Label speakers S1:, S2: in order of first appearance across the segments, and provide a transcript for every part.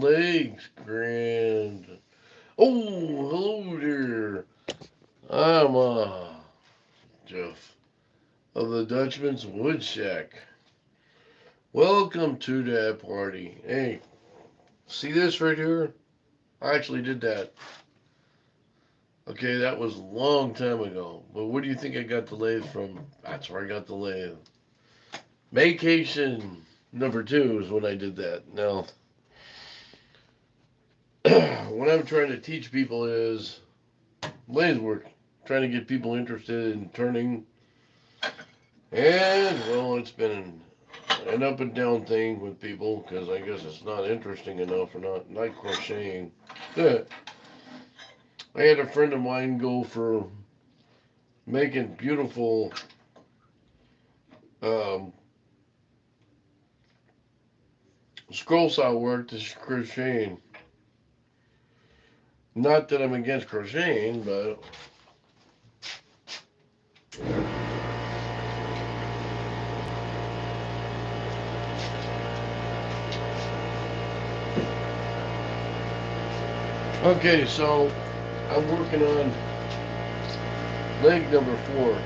S1: legs, grand. Oh, hello there. I'm Jeff of the Dutchman's Wood Shack. Welcome to that party. Hey, see this right here? I actually did that. Okay, that was a long time ago. But where do you think I got the lathe from? That's where I got the lathe. Vacation number two is when I did that. Now, what I'm trying to teach people is lathe work. Trying to get people interested in turning. And, well, it's been an up and down thing with people because I guess it's not interesting enough or not crocheting. I had a friend of mine go for making beautiful um, scroll saw work to crocheting. Not that I'm against crocheting, but okay, so I'm working on leg number 4.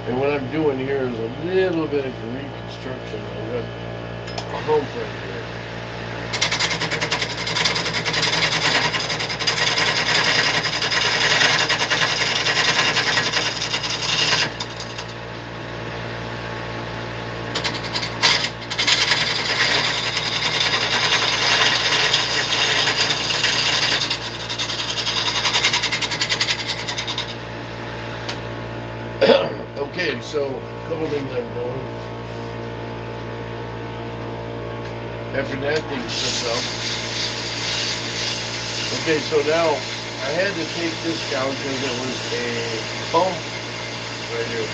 S1: And what I'm doing here is a little bit of reconstruction. I've got a hump right here. Okay, so a couple things I'm doing. After that thing sets up. Okay, so now I had to take this down because it was a bump right here.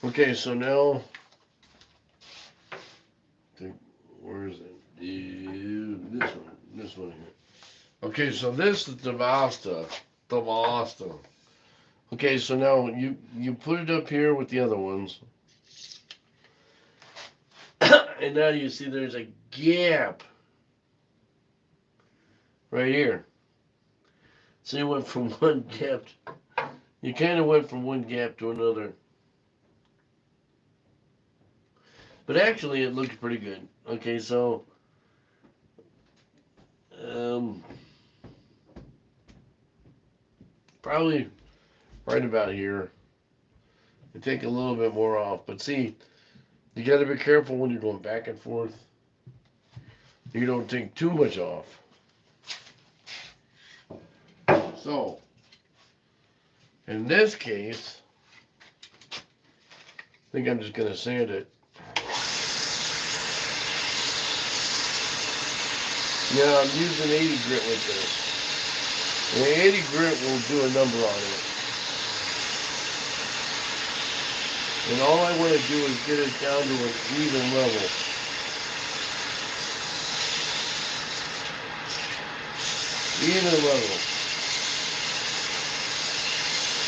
S1: Okay, so now, where is it? This one here. Okay, so this is the Vasta. Okay, so now you put it up here with the other ones, and now you see there's a gap right here. So you went from one gap. You kind of went from one gap to another. But actually, it looks pretty good. Okay, so um, probably right about here. I take a little bit more off, but see, you got to be careful when you're going back and forth. You don't take too much off. So, in this case, I think I'm just going to sand it. Yeah, I'm using 80 grit with this. And 80 grit will do a number on it. And all I want to do is get it down to an even level. Even level.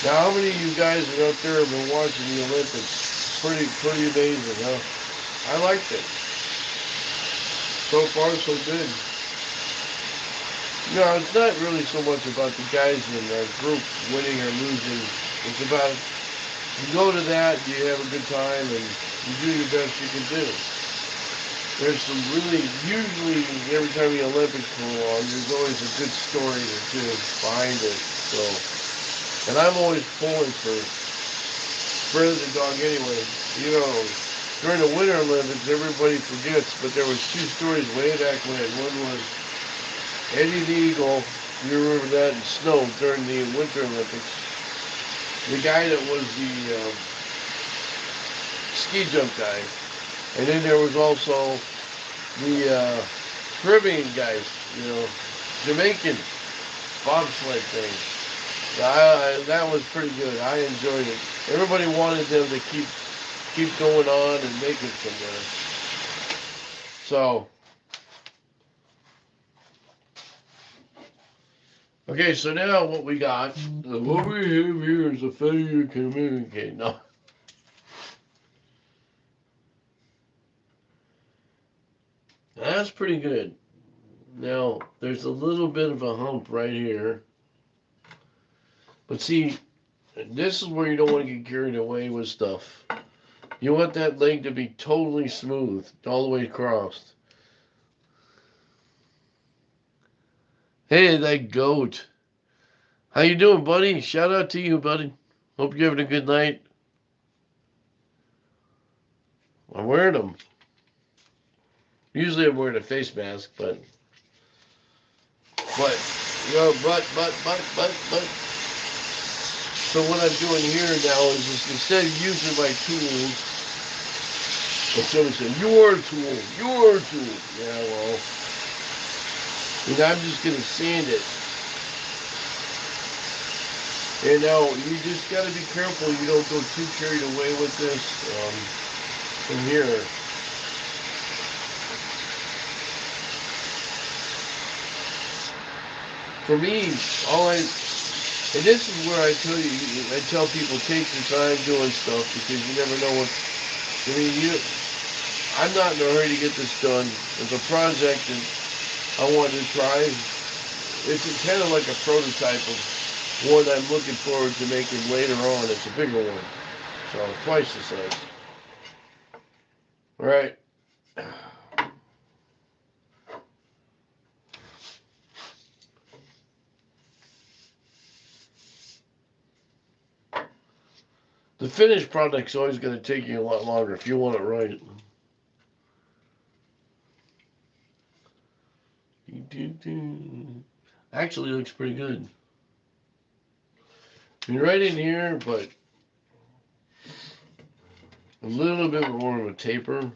S1: Now, how many of you guys are out there have been watching the Olympics? Pretty amazing, huh? I liked it. So far, so good. No, it's not really so much about the guys in our group winning or losing. It's about you go to that, you have a good time, and you do your best you can do. There's some really, usually every time the Olympics come along, there's always a good story or two behind it. So, and I'm always pulling for spread the dog anyway. You know, during the Winter Olympics, everybody forgets, but there was 2 stories way back when. One was Eddie the Eagle. You remember that? And snow during the Winter Olympics. The guy that was the ski jump guy. And then there was also the Caribbean guys, Jamaican bobsled thing. That was pretty good. I enjoyed it. Everybody wanted them to keep keep going on and make it somewhere. So, okay, so now what we got, what we have here is a failure to communicate. No. That's pretty good. Now, there's a little bit of a hump right here. But see, this is where you don't want to get carried away with stuff. You want that leg to be totally smooth, all the way across. Hey, that goat. How you doing, buddy? Shout out to you, buddy. Hope you're having a good night. I'm wearing them. Usually I'm wearing a face mask, but you know, but. So what I'm doing here now is just instead of using my tools, or somebody said, your tool. Yeah, well, and I'm just going to sand it. And now you just got to be careful you don't go too carried away with this from here. For me, and this is where I tell people take your time doing stuff because you never know what. I mean, I'm not in a hurry to get this done. It's a project that I want to try. It's kind of like a prototype of one I'm looking forward to making later on. It's a bigger one, so twice the size. All right. The finished product's always going to take you a lot longer if you want it right. Actually, looks pretty good. I mean, right in here, but a little bit more of a taper.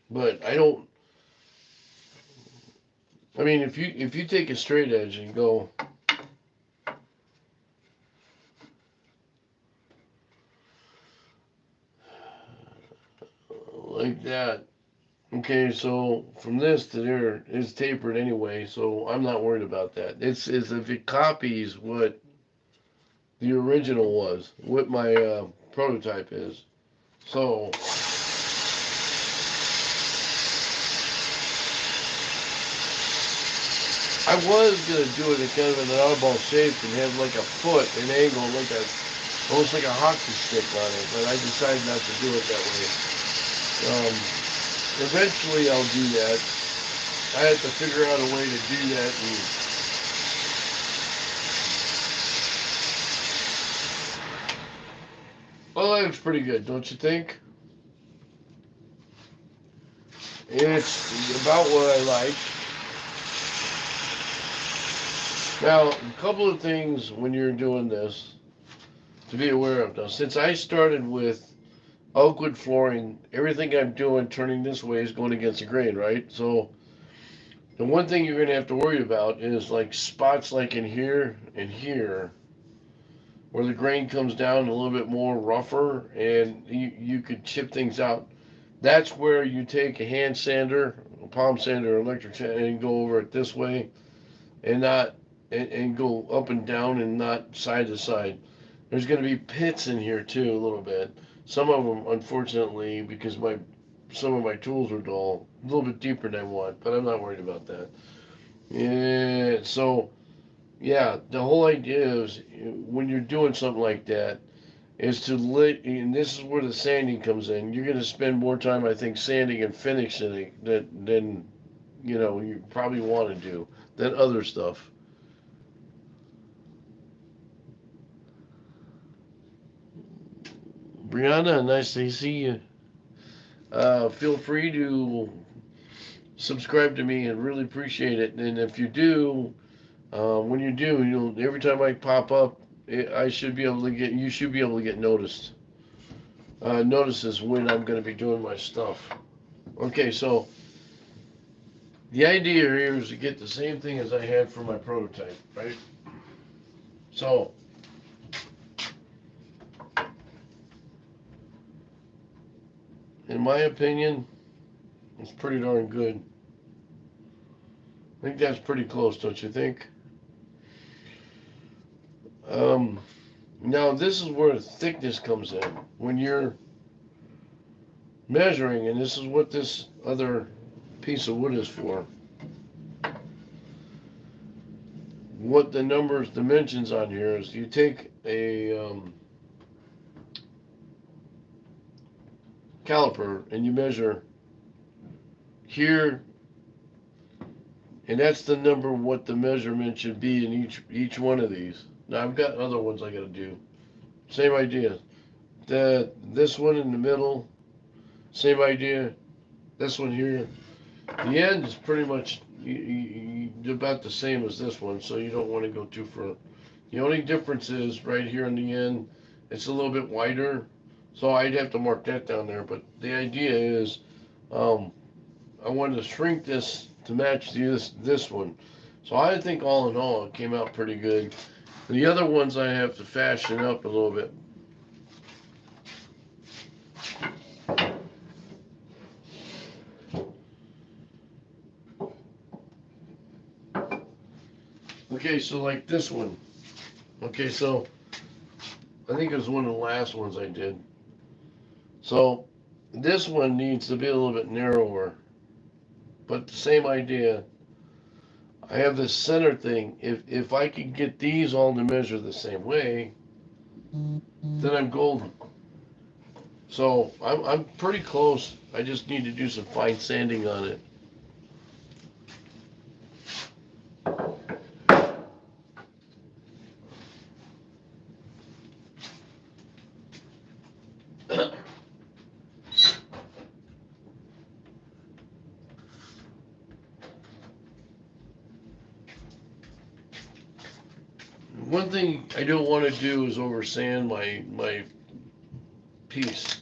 S1: But I don't. I mean, if you take a straight edge and go like that. Okay, so from this to there is tapered anyway, so I'm not worried about that. It's if it copies what the original was, what my prototype is. So I was gonna do it in kind of an oddball shape and have like a foot, an angle, almost like a hockey stick on it, but I decided not to do it that way. Eventually I'll do that. I have to figure out a way to do that. Well, that looks pretty good, don't you think? It's about what I like. Now, a couple of things when you're doing this to be aware of. Now, since I started with oakwood flooring, everything I'm doing turning this way is going against the grain, right? So the one thing you're going to have to worry about is like spots like in here and here where the grain comes down a little bit more rougher and you could chip things out. That's where you take a hand sander, a palm sander, electric sander, and go over it this way and not and go up and down and not side to side. There's going to be pits in here too a little bit. Some of them, unfortunately, because some of my tools are dull, a little bit deeper than I want, but I'm not worried about that. Yeah, so yeah, the whole idea is when you're doing something like that is to and this is where the sanding comes in. You're going to spend more time, I think, sanding and finishing it than you probably want to do than other stuff. Brianna, nice to see you. Feel free to subscribe to me. I really appreciate it. And if you do, when you do, every time I pop up, I should be able to get. You should be able to get noticed. Notices when I'm going to be doing my stuff. Okay, so the idea here is to get the same thing as I had for my prototype, right? So in my opinion, is pretty darn good. I think that's pretty close, don't you think? Now this is where thickness comes in. When you're measuring, and this is what this other piece of wood is for, what the dimensions on here is, you take a caliper and you measure here, and that's the number what the measurement should be in each one of these. Now I've got other ones I gotta do. Same idea. This one in the middle, same idea. This one here. The end is pretty much about the same as this one, so you don't want to go too far. The only difference is right here in the end, it's a little bit wider, so I'd have to mark that down there. But the idea is, I wanted to shrink this to match this one. So I think all in all, it came out pretty good. The other ones I have to fashion up a little bit. Okay, so like this one. Okay, so I think it was one of the last ones I did. So this one needs to be a little bit narrower, but the same idea. I have this center thing. If I could get these all to measure the same way, then I'm golden. So I'm pretty close. I just need to do some fine sanding on it. One thing I don't want to do is over sand my piece.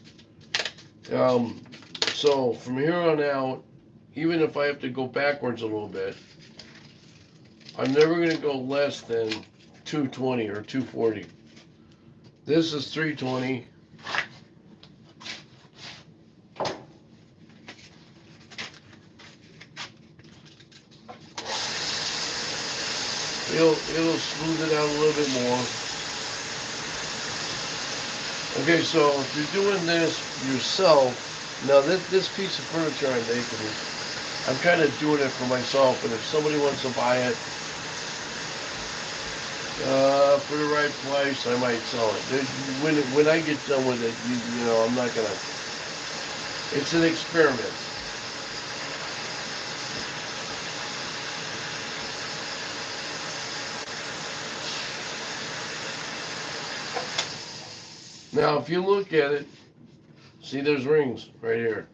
S1: So from here on out, even if I have to go backwards a little bit, I'm never going to go less than 220 or 240. This is 320. It'll smooth it out a little bit more. Okay, so if you're doing this yourself, now this piece of furniture I'm making, I'm kind of doing it for myself, and if somebody wants to buy it for the right price, I might sell it. When I get done with it, you know, I'm not gonna. It's an experiment. Now, if you look at it, see there's rings right here.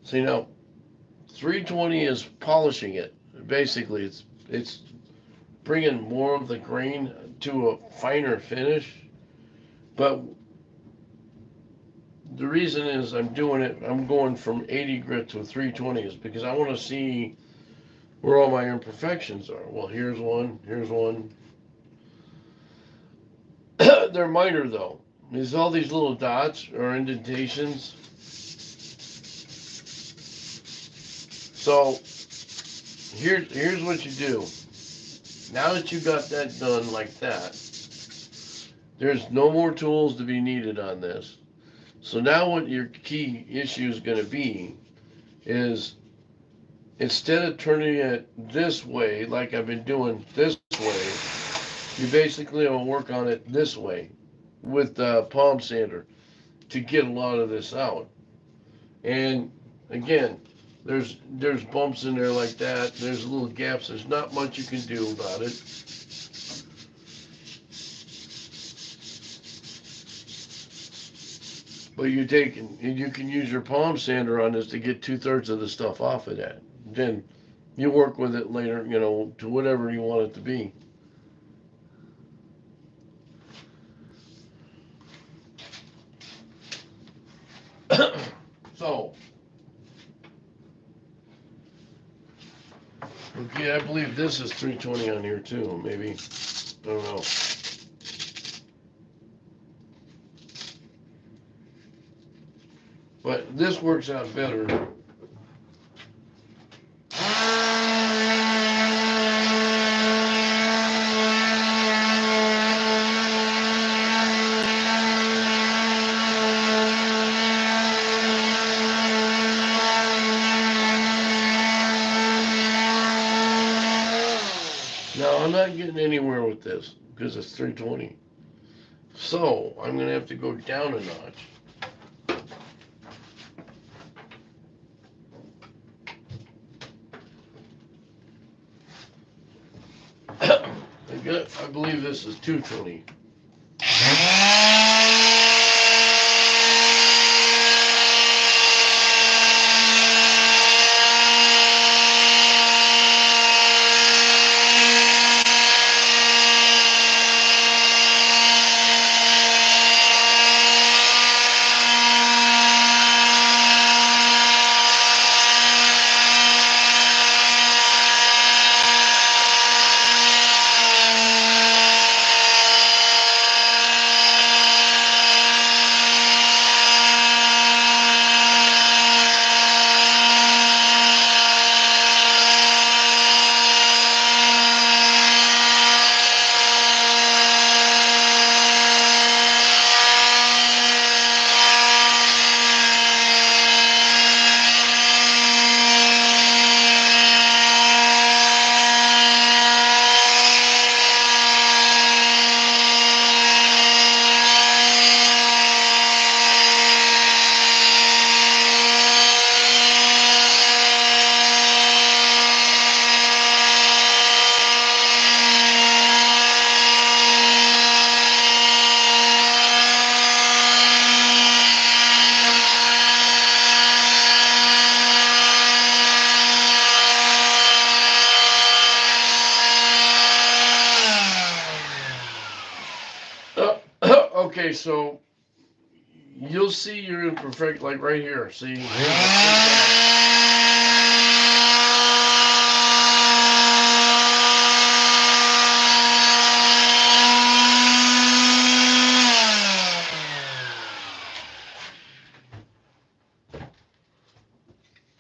S1: See now, 320 is polishing it. Basically, it's bringing more of the grain to a finer finish. But the reason is I'm doing it, I'm going from 80 grit to 320 is because I want to see where all my imperfections are. Well, here's one, here's one. They're minor though. There's all these little dots or indentations. So here's what you do. Now that you got that done like that, there's no more tools to be needed on this. So now what your key issue is going to be is, instead of turning it this way like I've been doing this way, you basically will work on it this way with the palm sander to get a lot of this out. And again, there's bumps in there like that. There's little gaps. There's not much you can do about it. But you can use your palm sander on this to get 2/3 of the stuff off of that. Then you work with it later, you know, to whatever you want it to be. So, okay, I believe this is 320 on here too, maybe. I don't know. But this works out better. Now, I'm not getting anywhere with this because it's 320. So, I'm going to have to go down a notch. I believe this is 220. Okay, so you'll see your imperfect, like right here. See?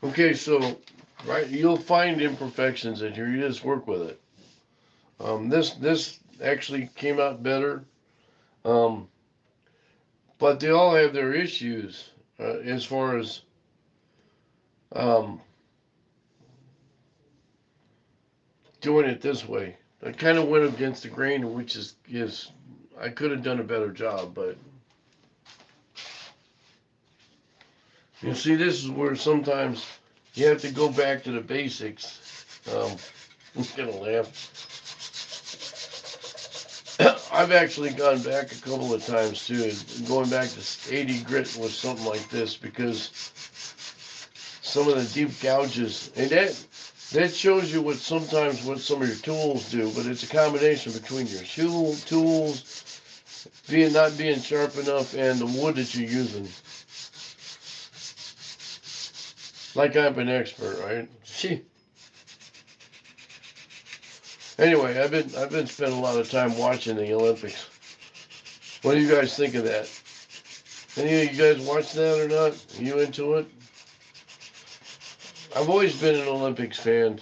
S1: Okay, so right, you'll find imperfections in here. You just work with it. This actually came out better, um, but they all have their issues as far as um, doing it this way. I kind of went against the grain, which is I could have done a better job, but you see, this is where sometimes you have to go back to the basics. I'm gonna laugh. I've actually gone back a couple of times too. Going back to 80 grit with something like this because some of the deep gouges, and that shows you what sometimes what some of your tools do. But it's a combination between your tools not being sharp enough and the wood that you're using. Like I'm an expert, right? Anyway, I've been spending a lot of time watching the Olympics. What do you guys think of that? Any of you guys watch that or not? Are you into it? I've always been an Olympics fan.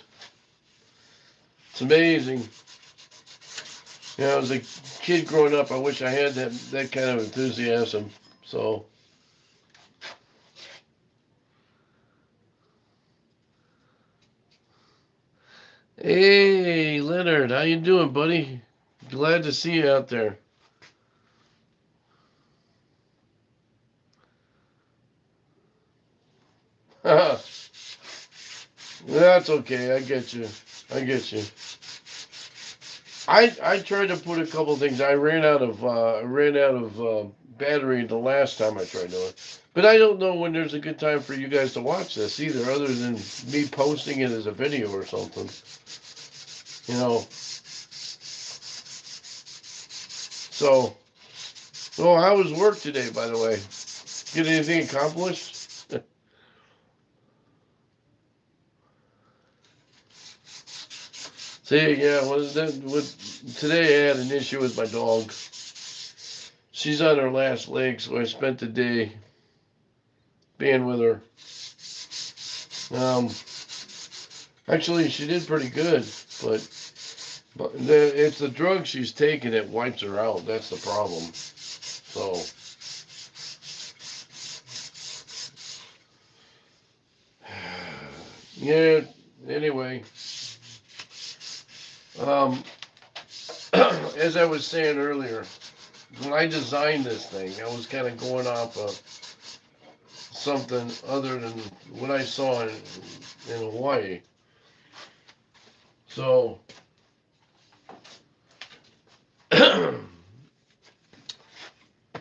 S1: It's amazing. You know, as a kid growing up, I wish I had that kind of enthusiasm. So, hey, Leonard, how you doing, buddy? Glad to see you out there. That's okay. I get you. I get you. I tried to put a couple things. I ran out of battery the last time I tried doing it. But I don't know when there's a good time for you guys to watch this either, other than me posting it as a video or something. You know. So, oh, how was work today, by the way? Get anything accomplished? See, yeah, today I had an issue with my dog. She's on her last leg, so I spent the day being with her. Um, Actually, she did pretty good, but it's the drug she's taking that wipes her out. That's the problem. So, yeah. Anyway, um, as I was saying earlier, when I designed this thing, I was kind of going off of something other than what I saw in Hawaii. So,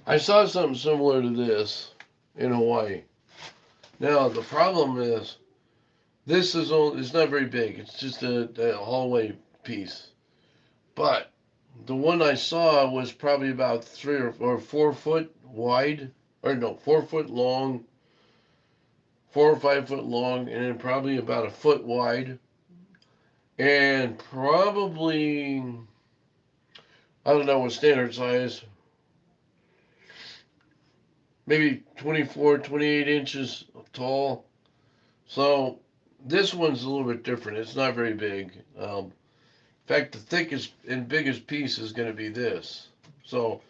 S1: I saw something similar to this in Hawaii. Now, the problem is, this is only, it's not very big. It's just a hallway piece. But the one I saw was probably about 3 or 4 foot wide, or no, 4 foot long, 4 or 5 foot long, and then probably about a foot wide, and probably, I don't know what standard size, maybe 24, 28 inches tall. So this one's a little bit different. It's not very big. In fact, the thickest and biggest piece is going to be this. So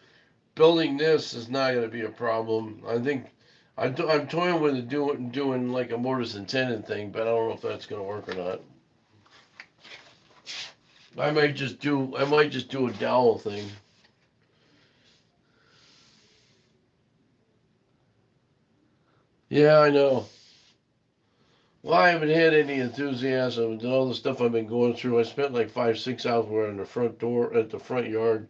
S1: building this is not going to be a problem. I think I'm toying with doing like a mortise and tenon thing, but I don't know if that's going to work or not. I might just do a dowel thing. Yeah, I know. Well, I haven't had any enthusiasm and all the stuff I've been going through. I spent like 5, 6 hours on the front door at the front yard.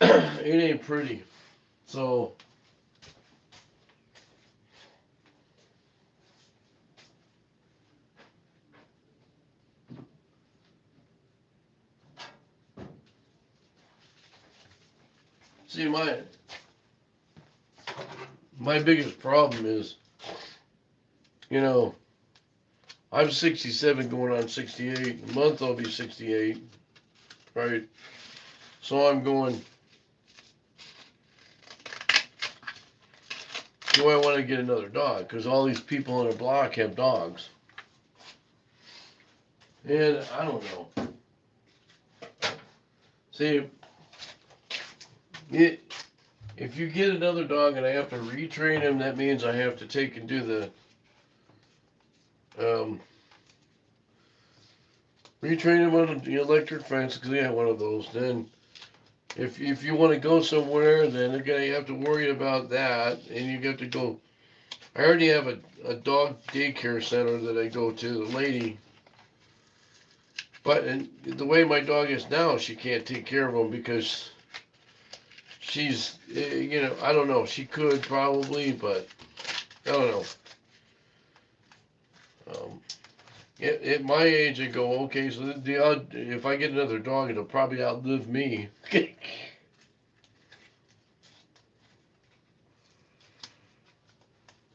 S1: It ain't pretty. So see, my biggest problem is, you know, I'm 67 going on 68. In a month I'll be 68, right? So I'm going, do I want to get another dog? Because all these people on the block have dogs. And I don't know. See, if you get another dog and I have to retrain him, that means I have to take and do the retrain him on the electric fence because they have one of those. Then, if you want to go somewhere, then you're gonna have to worry about that, and you got to go. I already have a dog daycare center that I go to. The lady, but and the way my dog is now, she can't take care of him because she's, I don't know. She could probably, but I don't know. At my age, I go, okay, so if I get another dog, it'll probably outlive me.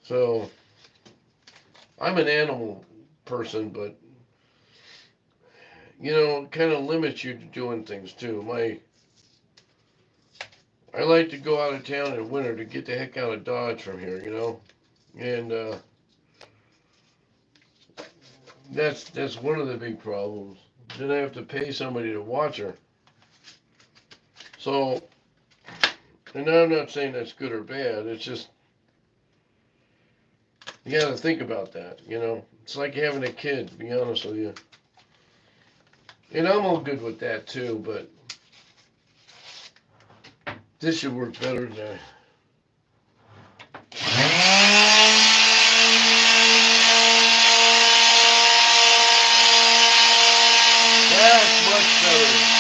S1: So, I'm an animal person, but, it kind of limits you to doing things too. I like to go out of town in winter to get the heck out of Dodge from here, and that's one of the big problems. Then I have to pay somebody to watch her. So, and I'm not saying that's good or bad. It's just you got to think about that. It's like having a kid. To be honest with you, and I'm all good with that too. But this should work better than that. That's much better.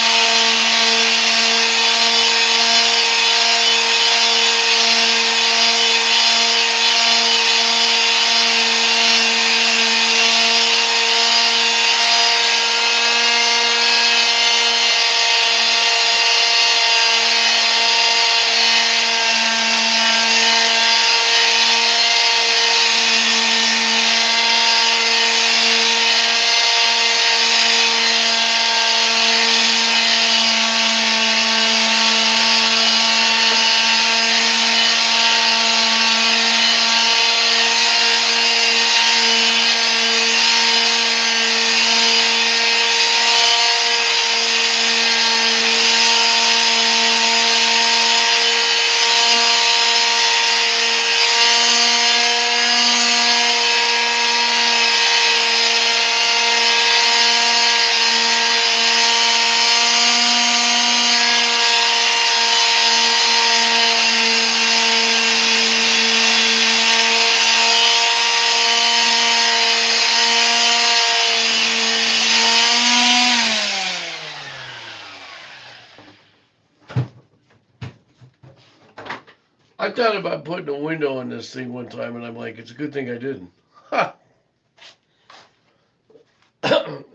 S1: I thought about putting a window in this thing one time, and I'm like, it's a good thing I didn't. Ha!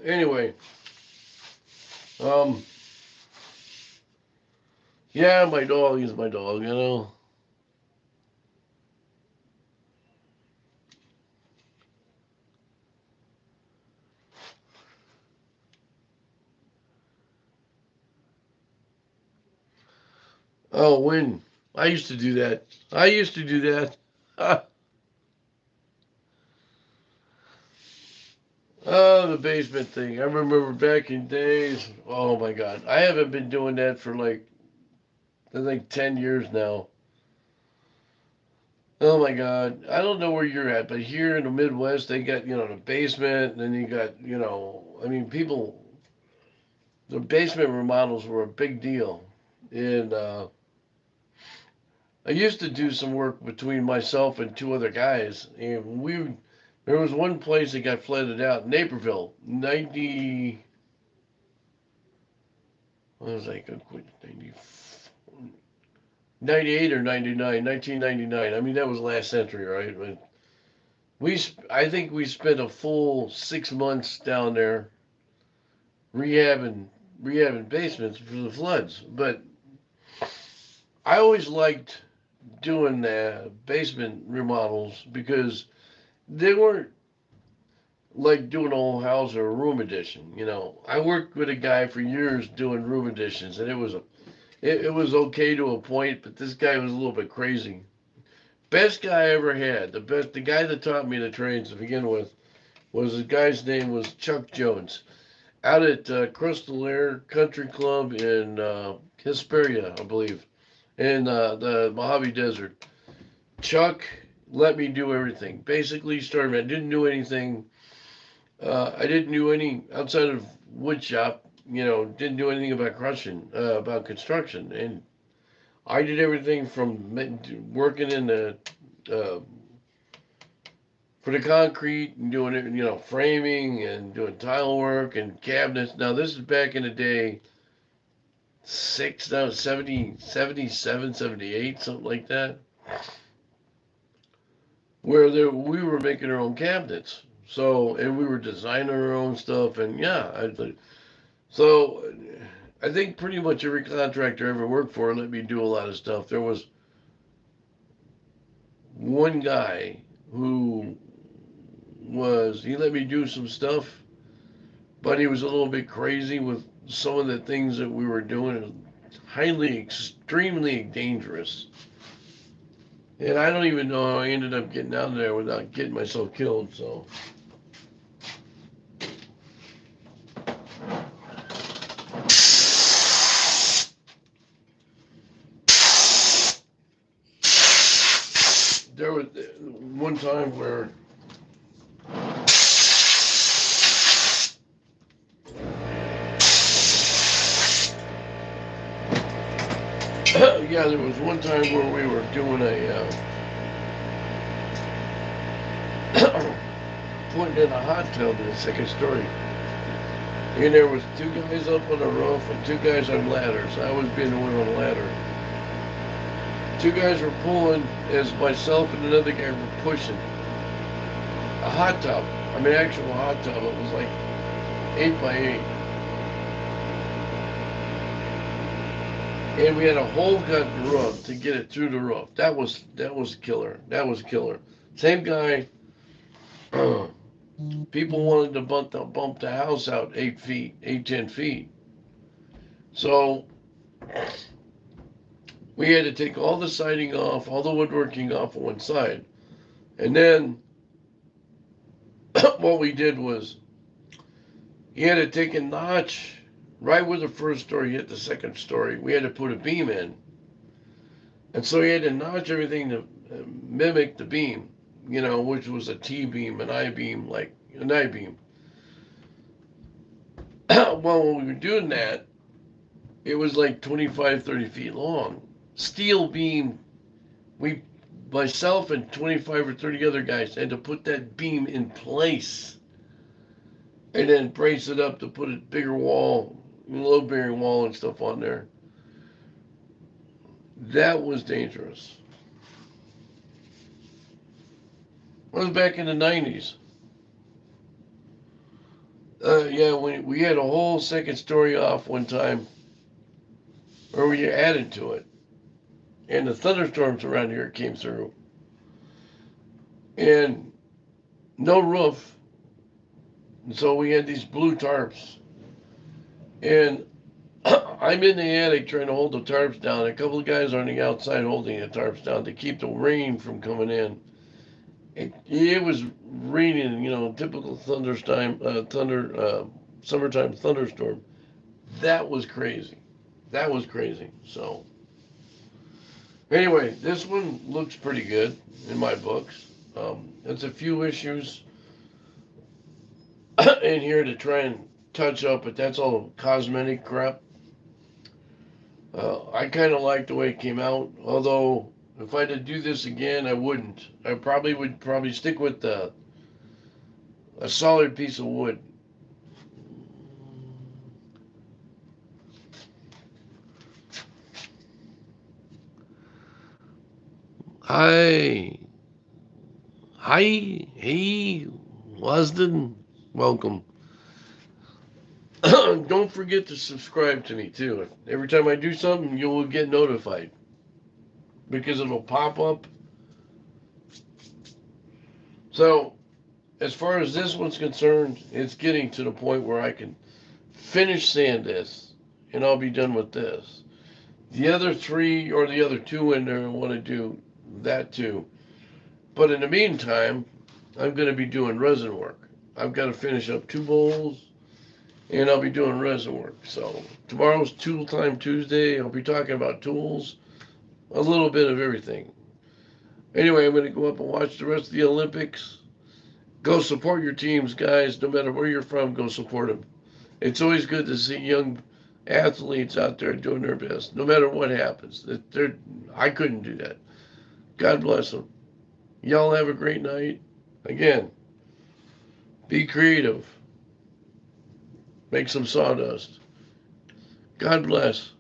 S1: Anyway, um, yeah, my dog is my dog, you know. Oh, when I used to do that. I used to do that. Oh, the basement thing. I remember back in days. Oh my God, I haven't been doing that for like I think 10 years now. Oh my God, I don't know where you're at, but here in the Midwest, they got the basement, and then you got I mean, people. The basement remodels were a big deal, and I used to do some work between myself and two other guys, and there was one place that got flooded out, Naperville, 90, 98 or 99, 1999. I mean, that was last century, right? But I think we spent a full 6 months down there rehabbing, rehabbing basements for the floods. But I always liked doing basement remodels because they weren't like doing a whole house or a room addition. I worked with a guy for years doing room additions, and it was okay to a point, but this guy was a little bit crazy. Best guy I ever had. The guy that taught me the trades to begin with was the guy's name was Chuck Jones, out at Crystal Air Country Club in Hesperia, I believe, in the Mojave Desert. Chuck let me do everything. Basically, started. I didn't do anything. I didn't do any outside of wood shop. Didn't do anything about about construction, and I did everything from working in the uh, for the concrete and doing it, framing and doing tile work and cabinets. Now this is back in the day, six, no, 70, 77, 78, something like that, where we were making our own cabinets. So, and we were designing our own stuff, and yeah, so I think pretty much every contractor I ever worked for let me do a lot of stuff. There was one guy who he let me do some stuff, but he was a little bit crazy with some of the things that we were doing. Highly, extremely dangerous. And I don't even know how I ended up getting out of there without getting myself killed. So there was one time where yeah, there was one time where we were doing putting in a hot tub in the second story. And there was two guys up on the roof and two guys on ladders. I was being the one on the ladder. Two guys were pulling as myself and another guy were pushing a hot tub. I mean, actual hot tub. It was like 8 by 8. And we had a hole cut in the roof to get it through the roof. That was killer. That was killer. Same guy. People wanted to bump the house out 8 feet, 10 feet. So we had to take all the siding off, all the woodworking off on one side. And then what we did was you had to take a notch right where the first story hit the second story. We had to put a beam in. And so you had to notch everything to mimic the beam, which was a T beam, an I beam, like an I beam. Well, when we were doing that, it was like 25, 30 feet long. Steel beam. We, myself and 25 or 30 other guys, had to put that beam in place and then brace it up to put a bigger wall, load bearing wall and stuff on there. That was dangerous. That was back in the 90s. Yeah, we had a whole second story off one time, or we added to it, and the thunderstorms around here came through, and no roof, and so we had these blue tarps, and I'm in the attic trying to hold the tarps down. A couple of guys are on the outside holding the tarps down to keep the rain from coming in. It was raining, typical summertime thunderstorm. That was crazy. That was crazy. So, anyway, this one looks pretty good in my books. It's a few issues in here to try and touch up, but that's all cosmetic crap. I kind of like the way it came out, although if I had to do this again, I wouldn't. I probably would stick with a solid piece of wood. Hi, hey, Wasden, welcome. Don't forget to subscribe to me too. Every time I do something, you will get notified because it'll pop up. So, as far as this one's concerned, it's getting to the point where I can finish sand this, and I'll be done with this. The other three or the other two in there, I want to do that too. But in the meantime, I'm going to be doing resin work. I've got to finish up 2 bowls, and I'll be doing resin work. So tomorrow's Tool Time Tuesday. I'll be talking about tools, a little bit of everything. Anyway, I'm going to go up and watch the rest of the Olympics. Go support your teams, guys. No matter where you're from, go support them. It's always good to see young athletes out there doing their best, no matter what happens. I couldn't do that. God bless them. Y'all have a great night. Again, be creative. Make some sawdust. God bless.